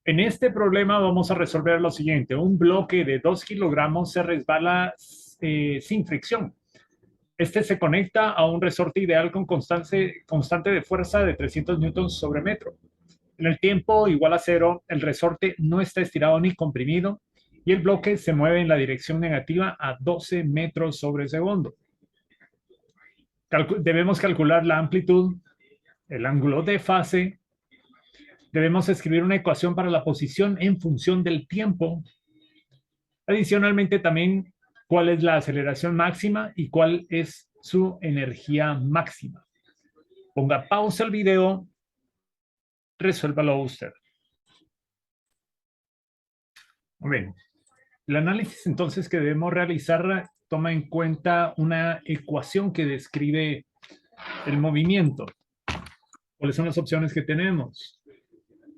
En este problema vamos a resolver lo siguiente. Un bloque de 2 kilogramos se resbala sin fricción. Este se conecta a un resorte ideal con constante de fuerza de 300 newtons sobre metro. En el tiempo igual a cero, el resorte no está estirado ni comprimido y el bloque se mueve en la dirección negativa a 12 metros sobre segundo. Debemos calcular la amplitud, el ángulo de fase. Debemos escribir una ecuación para la posición en función del tiempo. Adicionalmente, también cuál es la aceleración máxima y cuál es su energía máxima. Ponga pausa al video, resuélvalo usted. Muy bien. El análisis entonces que debemos realizar toma en cuenta una ecuación que describe el movimiento. ¿Cuáles son las opciones que tenemos?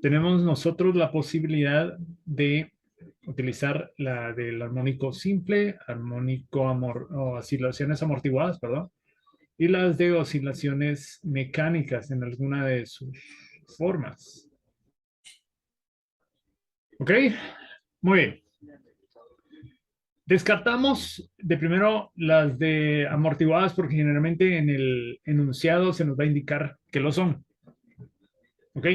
Tenemos nosotros la posibilidad de utilizar la del armónico simple, oscilaciones amortiguadas, perdón, y las de oscilaciones mecánicas en alguna de sus formas. ¿Ok? Muy bien. Descartamos de primero las de amortiguadas porque generalmente en el enunciado se nos va a indicar que lo son. ¿Ok?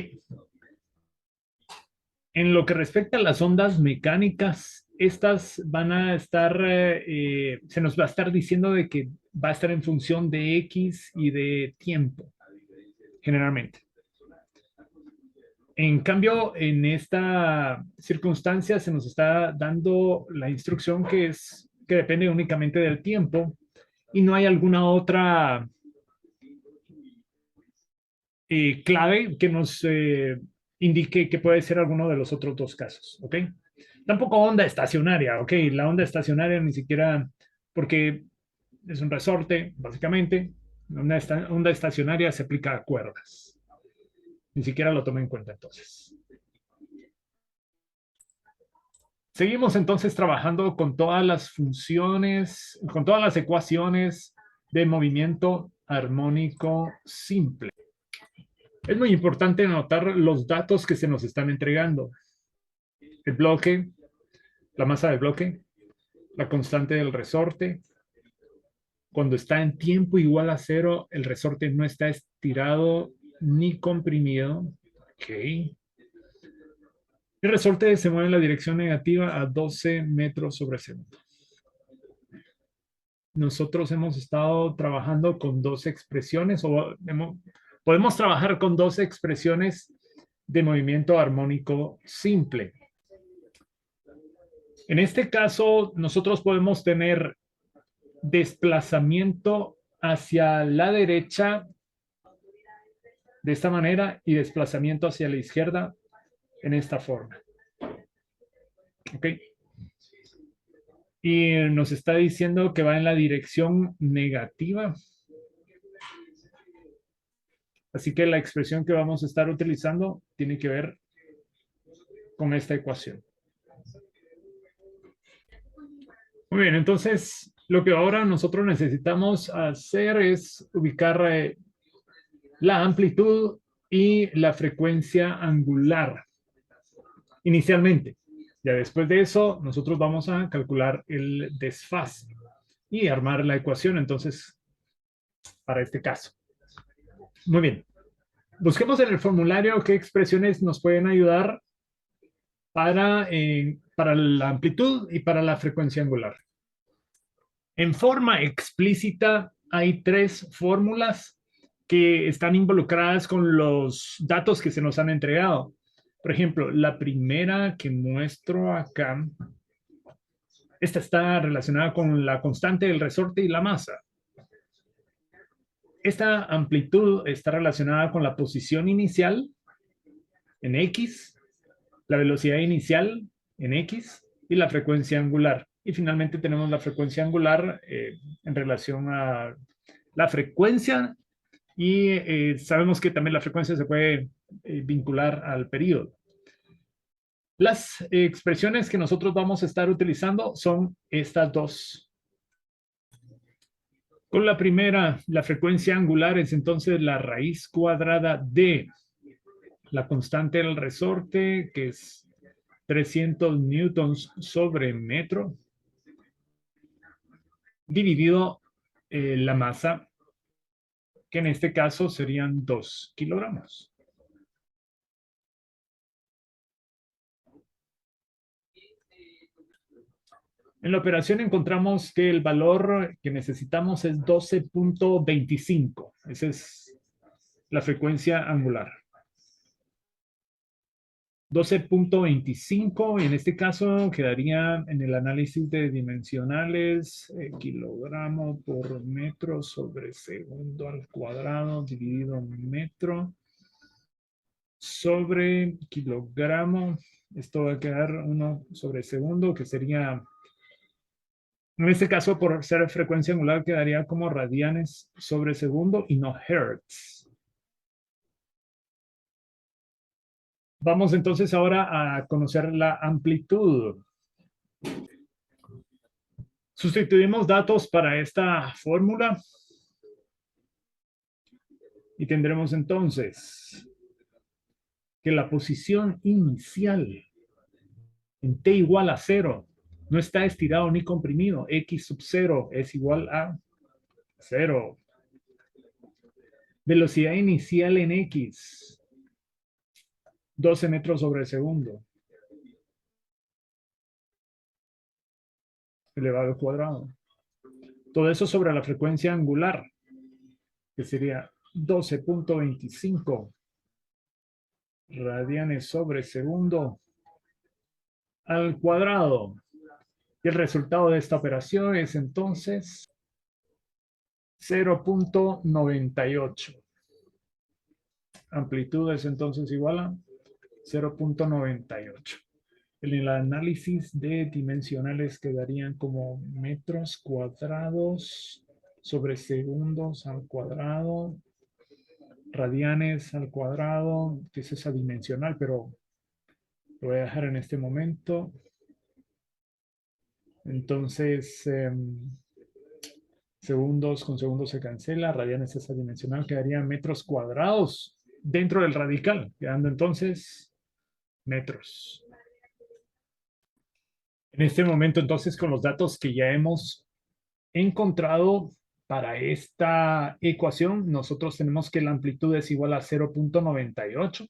En lo que respecta a las ondas mecánicas, estas van a estar, se nos va a estar diciendo de que va a estar en función de X y de tiempo, generalmente. En cambio, en esta circunstancia se nos está dando la instrucción que depende únicamente del tiempo y no hay alguna otra clave que nos indique que puede ser alguno de los otros dos casos, ¿ok? Tampoco onda estacionaria, ¿ok? La onda estacionaria ni siquiera, porque es un resorte, básicamente. Una onda estacionaria se aplica a cuerdas. Ni siquiera lo tomé en cuenta entonces. Seguimos entonces trabajando con todas las funciones, con todas las ecuaciones de movimiento armónico simple. Es muy importante anotar los datos que se nos están entregando. El bloque, la masa del bloque, la constante del resorte. Cuando está en tiempo igual a cero, el resorte no está estirado ni comprimido. Ok. El resorte se mueve en la dirección negativa a 12 metros sobre segundo. Nosotros hemos estado trabajando con dos expresiones, podemos trabajar con dos expresiones de movimiento armónico simple. En este caso, nosotros podemos tener desplazamiento hacia la derecha de esta manera y desplazamiento hacia la izquierda en esta forma. ¿Ok? Y nos está diciendo que va en la dirección negativa. Así que la expresión que vamos a estar utilizando tiene que ver con esta ecuación. Muy bien, entonces lo que ahora nosotros necesitamos hacer es ubicar la amplitud y la frecuencia angular inicialmente. Ya después de eso, nosotros vamos a calcular el desfase y armar la ecuación, entonces, para este caso. Muy bien. Busquemos en el formulario qué expresiones nos pueden ayudar para la amplitud y para la frecuencia angular. En forma explícita, hay tres fórmulas que están involucradas con los datos que se nos han entregado. Por ejemplo, la primera que muestro acá, esta está relacionada con la constante del resorte y la masa. Esta amplitud está relacionada con la posición inicial en X, la velocidad inicial en X y la frecuencia angular. Y finalmente tenemos la frecuencia angular en relación a la frecuencia y sabemos que también la frecuencia se puede vincular al periodo. Las expresiones que nosotros vamos a estar utilizando son estas dos. Con la primera, la frecuencia angular es entonces la raíz cuadrada de la constante del resorte, que es 300 newtons sobre metro, dividido la masa, que en este caso serían 2 kilogramos. En la operación encontramos que el valor que necesitamos es 12.25. Esa es la frecuencia angular. 12.25, y en este caso quedaría en el análisis de dimensionales, kilogramo por metro sobre segundo al cuadrado dividido en metro sobre kilogramo. Esto va a quedar 1 sobre segundo, que sería, en este caso, por ser frecuencia angular, quedaría como radianes sobre segundo y no hertz. Vamos entonces ahora a conocer la amplitud. Sustituimos datos para esta fórmula y tendremos entonces que la posición inicial en t igual a 0 no está estirado ni comprimido. X sub 0 es igual a 0. Velocidad inicial en X, 12 metros sobre segundo, elevado al cuadrado. Todo eso sobre la frecuencia angular, que sería 12.25 radianes sobre segundo al cuadrado. Y el resultado de esta operación es entonces 0.98. Amplitud es entonces igual a 0.98. En el análisis de dimensionales quedarían como metros cuadrados sobre segundos al cuadrado, radianes al cuadrado, que es esa dimensional, pero lo voy a dejar en este momento. Entonces, segundos con segundos se cancela, radianes esa dimensional, quedaría metros cuadrados dentro del radical, quedando entonces metros. En este momento, entonces, con los datos que ya hemos encontrado para esta ecuación, nosotros tenemos que la amplitud es igual a 0.98,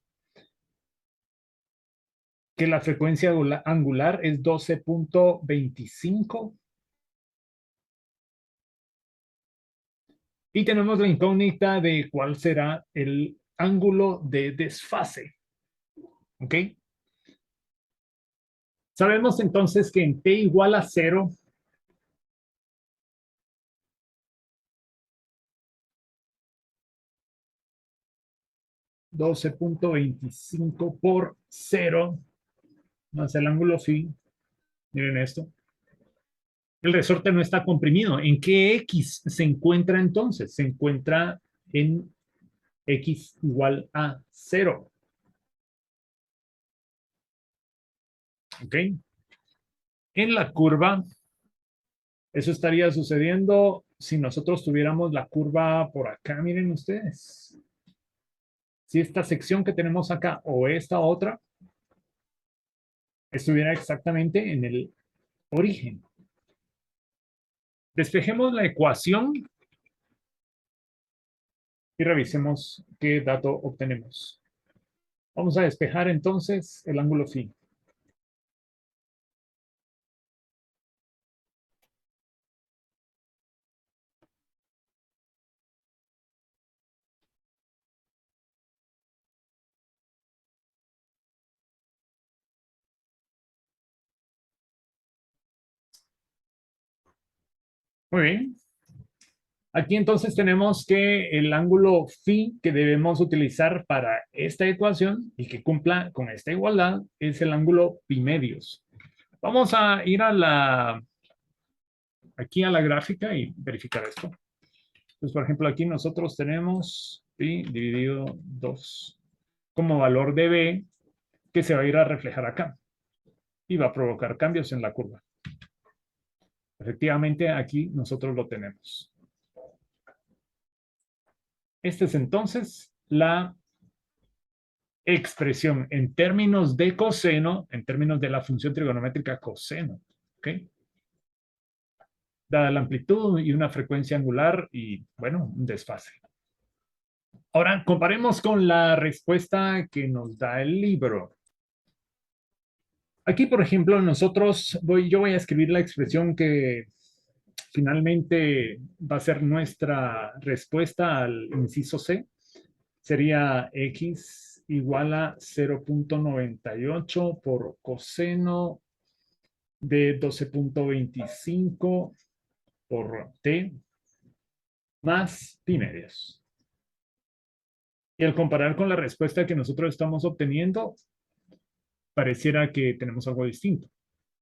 que la frecuencia angular es 12.25, y tenemos la incógnita de cuál será el ángulo de desfase. ¿Ok? Sabemos entonces que en t igual a 0, $12.25 por 0 más el ángulo phi. Miren esto. El resorte no está comprimido. ¿En qué X se encuentra entonces? Se encuentra en X igual a 0. ¿Ok? En la curva, eso estaría sucediendo si nosotros tuviéramos la curva por acá. Miren ustedes. Si esta sección que tenemos acá o esta otra estuviera exactamente en el origen. Despejemos la ecuación y revisemos qué dato obtenemos. Vamos a despejar entonces el ángulo phi. Muy bien. Aquí entonces tenemos que el ángulo phi que debemos utilizar para esta ecuación y que cumpla con esta igualdad es el ángulo pi medios. Vamos a ir aquí a la gráfica y verificar esto. Entonces, por ejemplo, aquí nosotros tenemos pi dividido 2 como valor de b, que se va a ir a reflejar acá y va a provocar cambios en la curva. Efectivamente, aquí nosotros lo tenemos. Esta es entonces la expresión en términos de coseno, en términos de la función trigonométrica coseno, ¿ok? Dada la amplitud y una frecuencia angular y, bueno, un desfase. Ahora, comparemos con la respuesta que nos da el libro. Aquí, por ejemplo, yo voy a escribir la expresión que finalmente va a ser nuestra respuesta al inciso C. Sería x igual a 0.98 por coseno de 12.25 por t más pi medios. Y al comparar con la respuesta que nosotros estamos obteniendo, pareciera que tenemos algo distinto.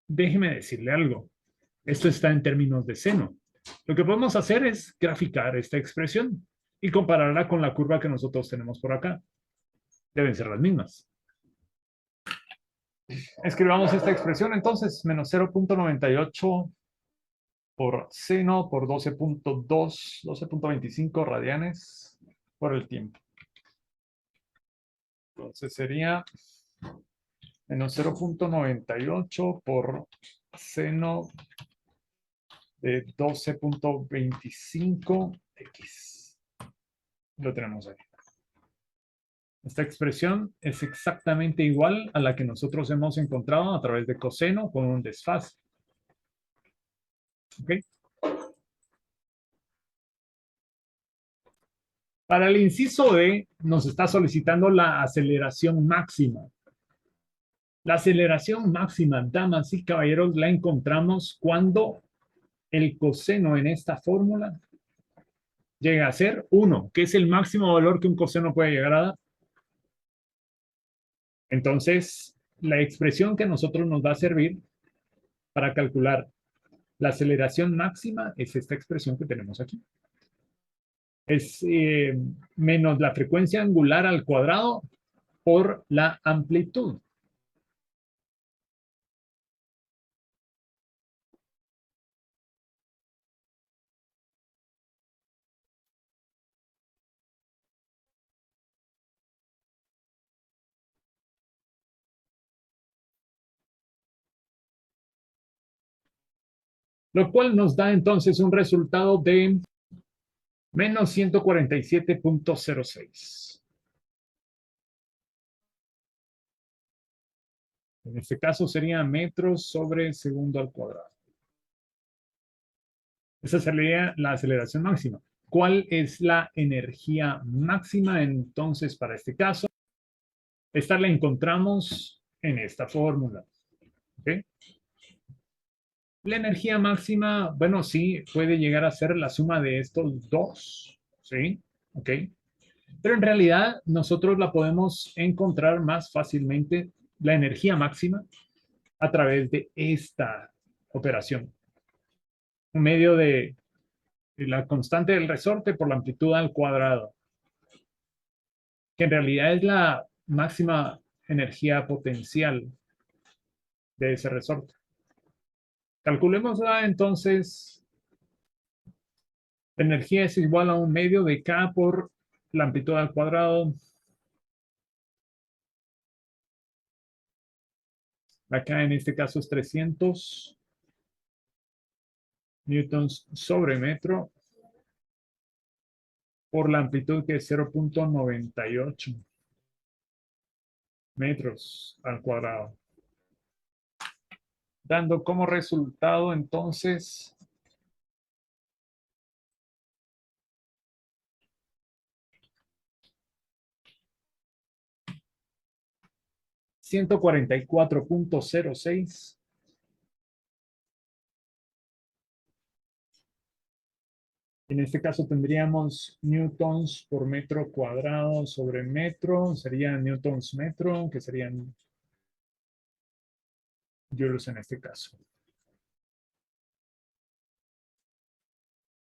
Déjeme decirle algo. Esto está en términos de seno. Lo que podemos hacer es graficar esta expresión y compararla con la curva que nosotros tenemos por acá. Deben ser las mismas. Escribamos esta expresión entonces, menos 0.98 por seno por 12.25 radianes por el tiempo. Entonces sería menos 0.98 por seno de 12.25x. Lo tenemos ahí. Esta expresión es exactamente igual a la que nosotros hemos encontrado a través de coseno con un desfase. ¿Ok? Para el inciso D, nos está solicitando la aceleración máxima. La aceleración máxima, damas y caballeros, la encontramos cuando el coseno en esta fórmula llega a ser 1, que es el máximo valor que un coseno puede llegar a dar. Entonces, la expresión que a nosotros nos va a servir para calcular la aceleración máxima es esta expresión que tenemos aquí. Es menos la frecuencia angular al cuadrado por la amplitud. Lo cual nos da entonces un resultado de menos 147.06. En este caso sería metros sobre segundo al cuadrado. Esa sería la aceleración máxima. ¿Cuál es la energía máxima entonces para este caso? Esta la encontramos en esta fórmula. ¿Okay? La energía máxima, bueno, sí, puede llegar a ser la suma de estos dos. ¿Sí? ¿Ok? Pero en realidad nosotros la podemos encontrar más fácilmente, la energía máxima, a través de esta operación. Un medio de la constante del resorte por la amplitud al cuadrado, que en realidad es la máxima energía potencial de ese resorte. Calculémosla entonces. La energía es igual a un medio de K por la amplitud al cuadrado. Acá en este caso es 300 newtons sobre metro por la amplitud que es 0.98 metros al cuadrado. Dando como resultado entonces 144.06 En este caso tendríamos newtons por metro cuadrado sobre metro, serían newtons metro, que serían joules en este caso.